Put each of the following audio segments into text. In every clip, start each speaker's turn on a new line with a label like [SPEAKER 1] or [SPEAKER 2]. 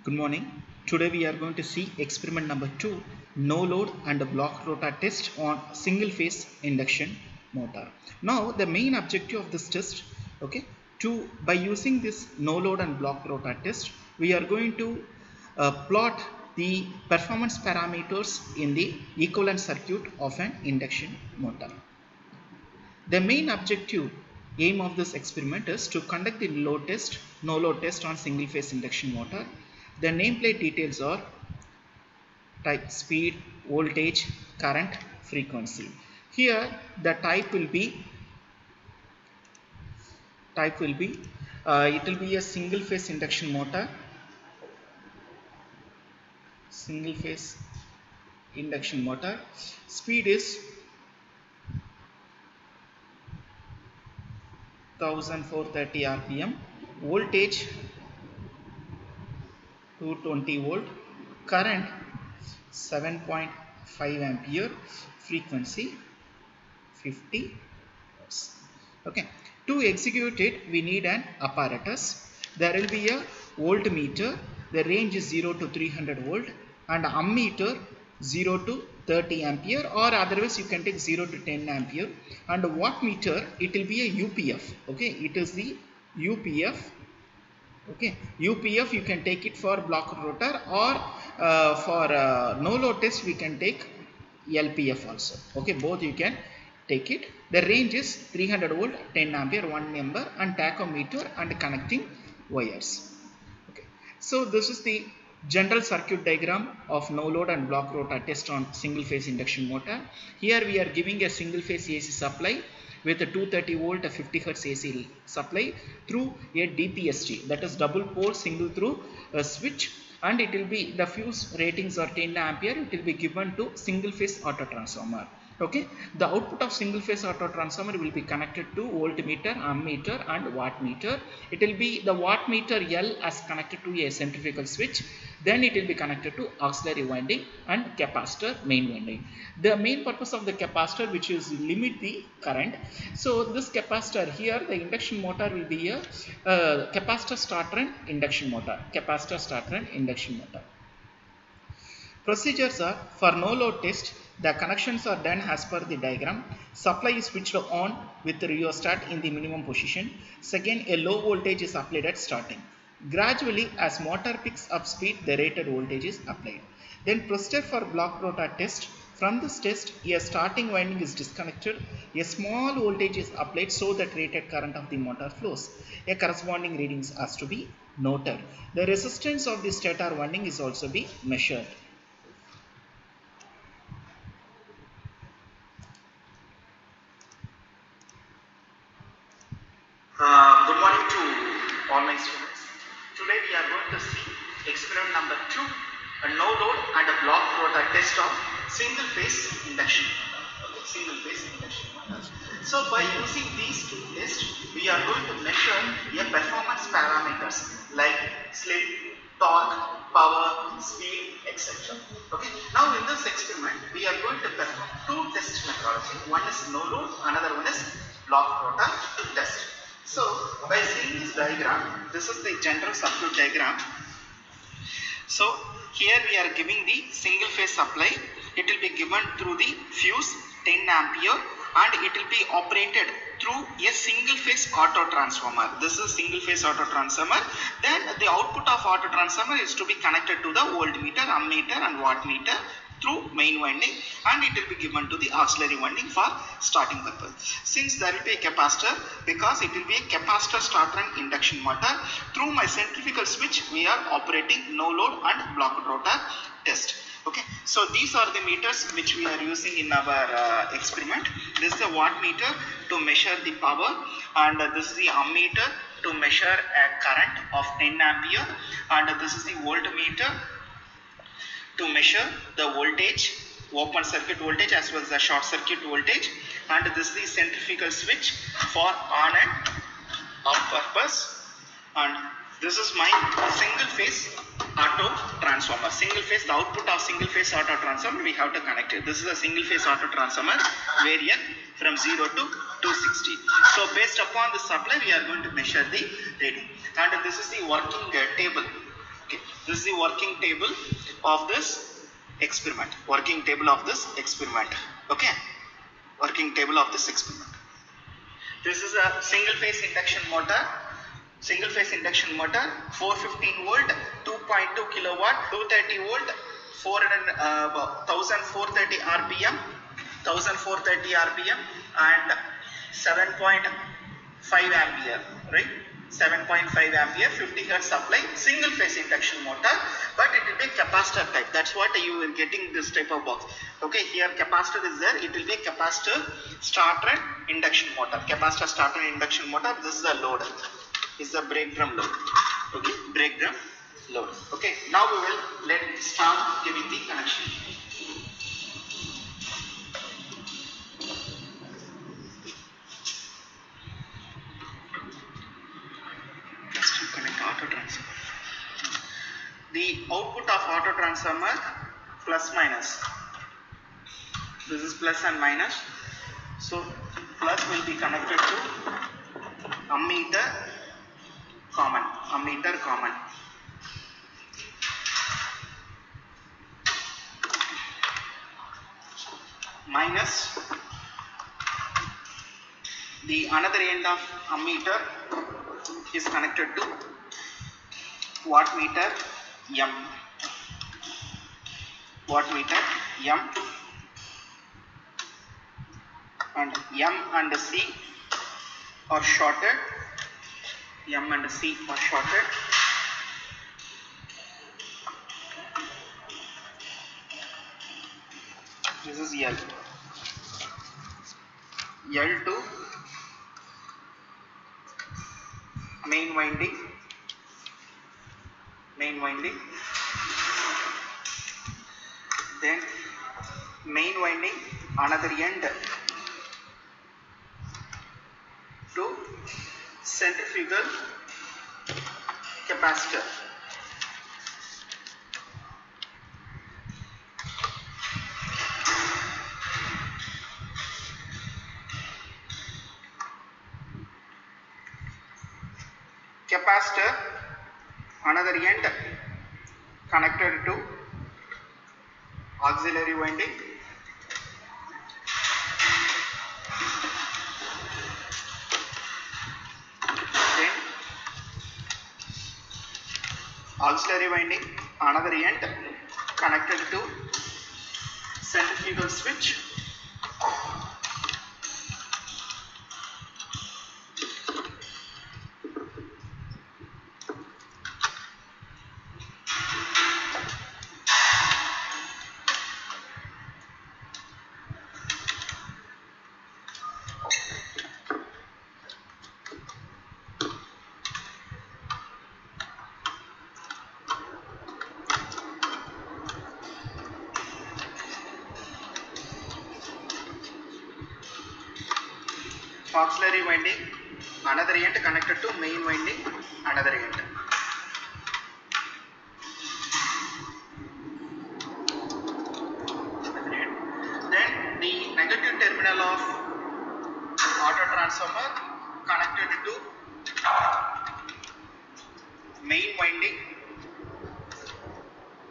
[SPEAKER 1] Good morning. Today we are going to see experiment number 2, no load and block rotor test on single phase induction motor. Now the main objective of this test, by using this no load and block rotor test, we are going to plot the performance parameters in the equivalent circuit of an induction motor. The main objective aim of this experiment is to conduct the no load test on single phase induction motor. The nameplate details are type, speed, voltage, current, frequency. Here the type will be it will be a single phase induction motor. Single phase induction motor. Speed is 1430 rpm. Voltage 220 volt. Current 7.5 ampere. Frequency 50 hertz. Okay, to execute it we need an apparatus. There will be a voltmeter, the range is 0 to 300 volt, and ammeter 0 to 30 ampere, or otherwise you can take 0 to 10 ampere, and wattmeter it will be a UPF. Okay, it is the UPF. Okay, UPF you can take it for block rotor, or for no load test we can take LPF also. Okay, both you can take it. The range is 300 volt, 10 ampere, 1 number, and tachometer and connecting wires. Okay, so this is the general circuit diagram of no load and block rotor test on single phase induction motor. Here we are giving a single phase AC supply with a 230 volt 50 hertz AC supply through a DPST, that is double pole single through switch, and it will be the fuse ratings are 10 ampere. It will be given to single phase auto transformer. Okay, the output of single phase auto transformer will be connected to voltmeter, ammeter, and wattmeter. It will be the wattmeter L as connected to a centrifugal switch. Then it will be connected to auxiliary winding and capacitor main winding. The main purpose of the capacitor, which is limit the current. So this capacitor here, the induction motor will be a capacitor starter and induction motor. Capacitor starter and induction motor. Procedures are: for no load test, the connections are done as per the diagram. Supply is switched on with the rheostat in the minimum position. Second, a low voltage is applied at starting. Gradually, as motor picks up speed, the rated voltage is applied. Then procedure for block rotor test. From this test, a starting winding is disconnected. A small voltage is applied so that rated current of the motor flows. A corresponding readings has to be noted. The resistance of the stator winding is also be measured. Good morning to all my students. Today we are going to see experiment number 2, a no load and a block rotor test of single phase induction motor. Single phase induction motor. So by using these two tests, we are going to measure a performance parameters like slip, torque, power, speed, etc. Okay. Now in this experiment, we are going to perform two test methodology. One is no load, another one is block rotor test. So by seeing this diagram, this is the general circuit diagram. So here we are giving the single phase supply. It will be given through the fuse 10 ampere, and it will be operated through a single phase auto transformer. This is single phase auto transformer. Then the output of auto transformer is to be connected to the voltmeter, ammeter, and wattmeter through main winding, and it will be given to the auxiliary winding for starting purpose. Since there will be a capacitor, because it will be a capacitor starter and induction motor, through my centrifugal switch we are operating no load and block rotor test. Okay, so these are the meters which we are using in our experiment. This is the wattmeter to measure the power, and this is the ammeter to measure a current of 10 ampere, and this is the voltmeter to measure the voltage, open circuit voltage as well as the short circuit voltage, and this is the centrifugal switch for on and off purpose, and this is my single phase auto transformer. Single phase, the output of single phase auto transformer we have to connect it. This is a single phase auto transformer variant from 0 to 260. So based upon the supply we are going to measure the reading, and this is the working table. Okay. This is the working table of this experiment. Working table of this experiment. Okay. Working table of this experiment. This is a single phase induction motor. Single phase induction motor, 415 volt, 2.2 kilowatt, 230 volt, 1430 rpm, 1430 rpm, and 7.5 ampere, right? 7.5 ampere, 50 hertz supply, single phase induction motor, but it will be capacitor type. That's what you will getting this type of box. Okay, here capacitor is there. It will be capacitor starter induction motor. Capacitor starter induction motor. This is a load. Is the brake drum load. Okay, brake drum load. Okay, now we will start giving the connection. Just to connect auto transformer. The output of auto transformer plus minus. This is plus and minus. So plus will be connected to ammeter common. Ammeter common. Minus the another end of ammeter is connected to wattmeter M. Wattmeter M, and M and C are shorted. M and C are shorted. This is L. L to main winding. Main winding. Then main winding another end to centrifugal capacitor. Capacitor another end connected to auxiliary winding. Then auxiliary winding another end connected to centrifugal switch. Auxiliary winding another end connected to main winding another end. Then the negative terminal of auto transformer connected to main winding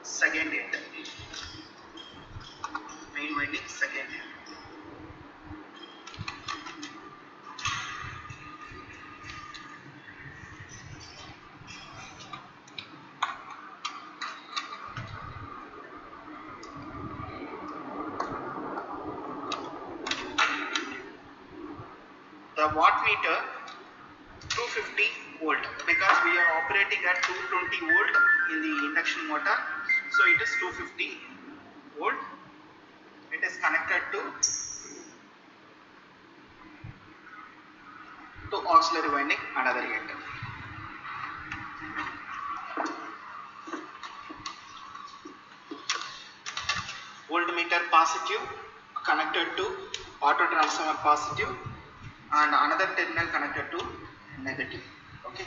[SPEAKER 1] second end. Main winding second end. The wattmeter 250 volt, because we are operating at 220 volt in the induction motor, so it is 250 volt. It is connected to auxiliary winding another end. Voltmeter positive connected to auto transformer positive and another terminal connected to negative. Okay.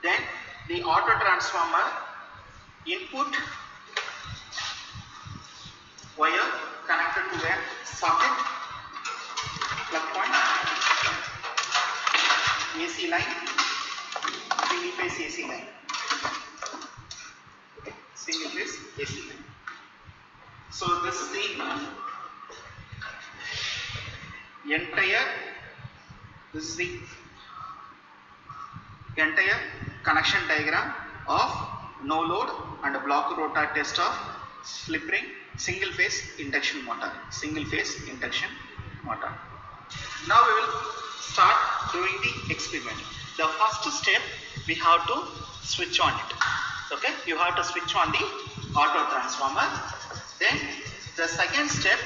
[SPEAKER 1] Then the auto transformer input wire connected to a socket, plug point, AC line, single phase AC line. Okay. single phase AC line. So this is the entire connection diagram of no load and block rotor test of slip ring single phase induction motor. Now we will start doing the experiment. The first step, we have to switch on it. Okay, you have to switch on the auto transformer. Then the second step,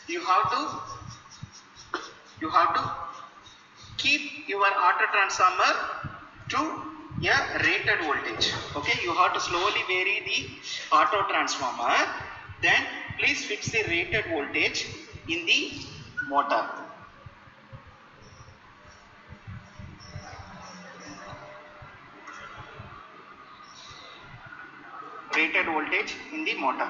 [SPEAKER 1] you have to keep your auto transformer to a rated voltage. Okay, you have to slowly vary the auto transformer. Then please fix the rated voltage in the motor. Rated voltage in the motor.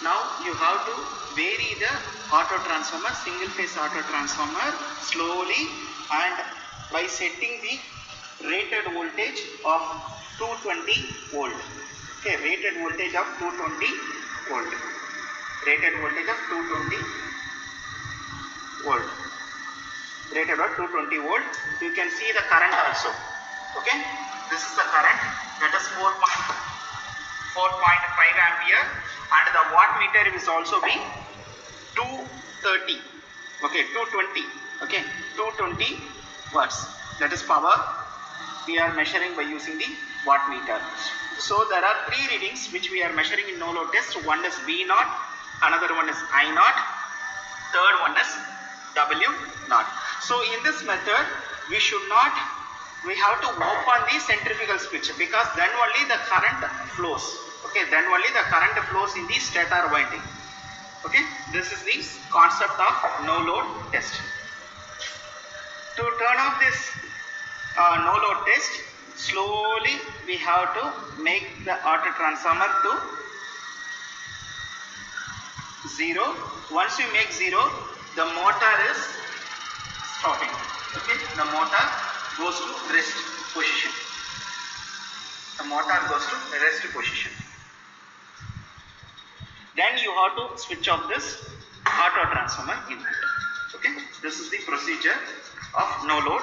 [SPEAKER 1] Now you have to vary the auto transformer, single phase auto transformer slowly, and by setting the rated voltage of 220 volt. Okay, rated voltage of 220 volt. Rated voltage of 220 volt. Rated of 220 volt. You can see the current also. Okay, this is the current, that is 4.5 ampere, and the wattmeter is also be 230. Okay, 220. Okay, 220 watts. That is power we are measuring by using the wattmeter. So there are three readings which we are measuring in no load test. One is V naught, another one is I naught, third one is W naught. So in this method, we have to open the centrifugal switch, because then only the current flows. Okay, then only the current flows in the stator winding. Okay, this is the concept of no load test. To turn off this no load test, slowly we have to make the auto transformer to 0. Once you make 0, the motor is stopping. Okay, the motor goes to rest position. The motor goes to rest position. Then you have to switch off this auto transformer input. Okay, this is the procedure of no load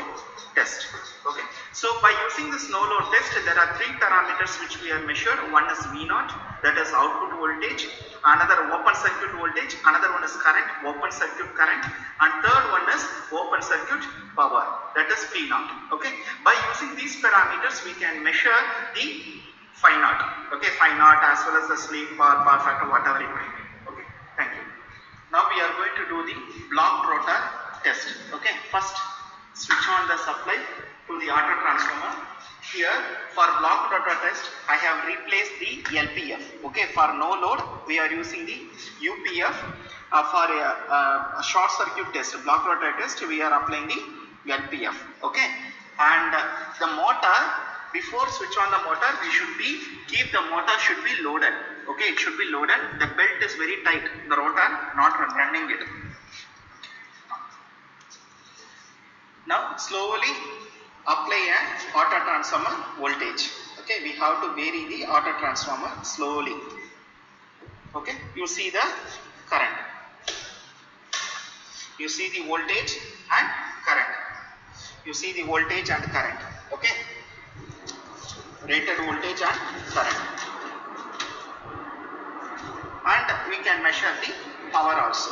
[SPEAKER 1] test. Okay, so by using this no load test, there are three parameters which we have measured. One is V naught, that is output voltage, another open circuit voltage, another one is current, open circuit current, and third one is open circuit power, that is P naught. Okay, by using these parameters, we can measure the phi naught. Okay, phi naught as well as the sleep power factor, whatever it may be. Okay, thank you. Now we are going to do the block rotor test. Okay, first switch on the supply to the auto transformer. Here for block rotor test, I have replaced the LPF. Okay, for no load we are using the UPF. For a short circuit test, block rotor test, we are applying the LPF. Okay, and the motor, before switch on the motor, the motor should be loaded. Okay, it should be loaded. The belt is very tight, the rotor not running it. Now slowly apply an auto transformer voltage. Okay, we have to vary the auto transformer slowly. Okay, you see the current, you see the voltage and current, you see the voltage and current. Okay, rated voltage and current, and we can measure the power also.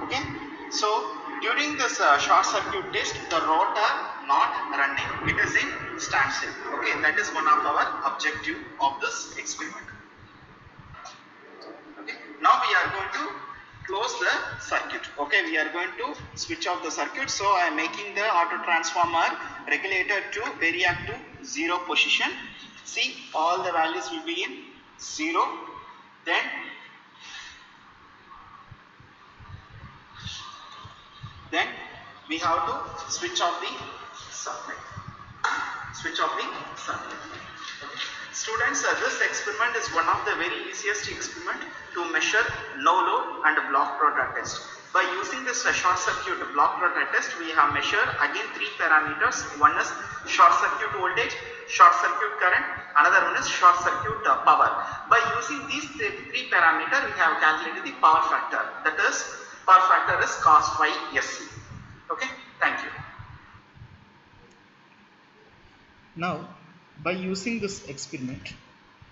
[SPEAKER 1] Okay, so during this short circuit test, the rotor not running, it is in standstill. Okay, that is one of our objective of this experiment. Okay, now we are going to close the circuit. Okay, we are going to switch off the circuit. So I am making the auto transformer regulator to variac to 0 position. See, all the values will be in 0. Then we have to switch off the supply. Switch off the supply. Okay. Students, this experiment is one of the very easiest experiment to measure no load and block rotor test. By using this short circuit block rotor test, we have measured again three parameters. One is short circuit voltage, short circuit current, Another one is short circuit power. By using these three parameters, we have calculated the power factor. That is, power factor is cos phi SC. Okay, thank you.
[SPEAKER 2] Now, by using this experiment,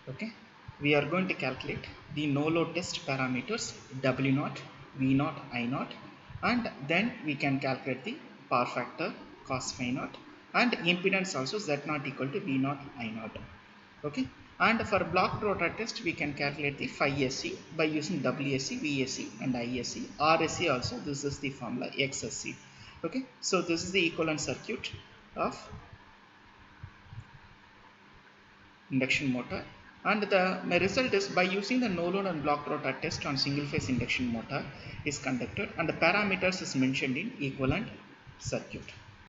[SPEAKER 2] okay, we are going to calculate the no load test parameters W0, V0, I0, and then we can calculate the power factor cos phi naught and impedance also Z0 equal to V0, I0. Okay, and for block rotor test we can calculate the phi SC by using WSC, VSC and ISC. RSC also, this is the formula XSC. Okay, so this is the equivalent circuit of induction motor, and the result is by using the no load and block rotor test on single phase induction motor is conducted and the parameters is mentioned in equivalent circuit.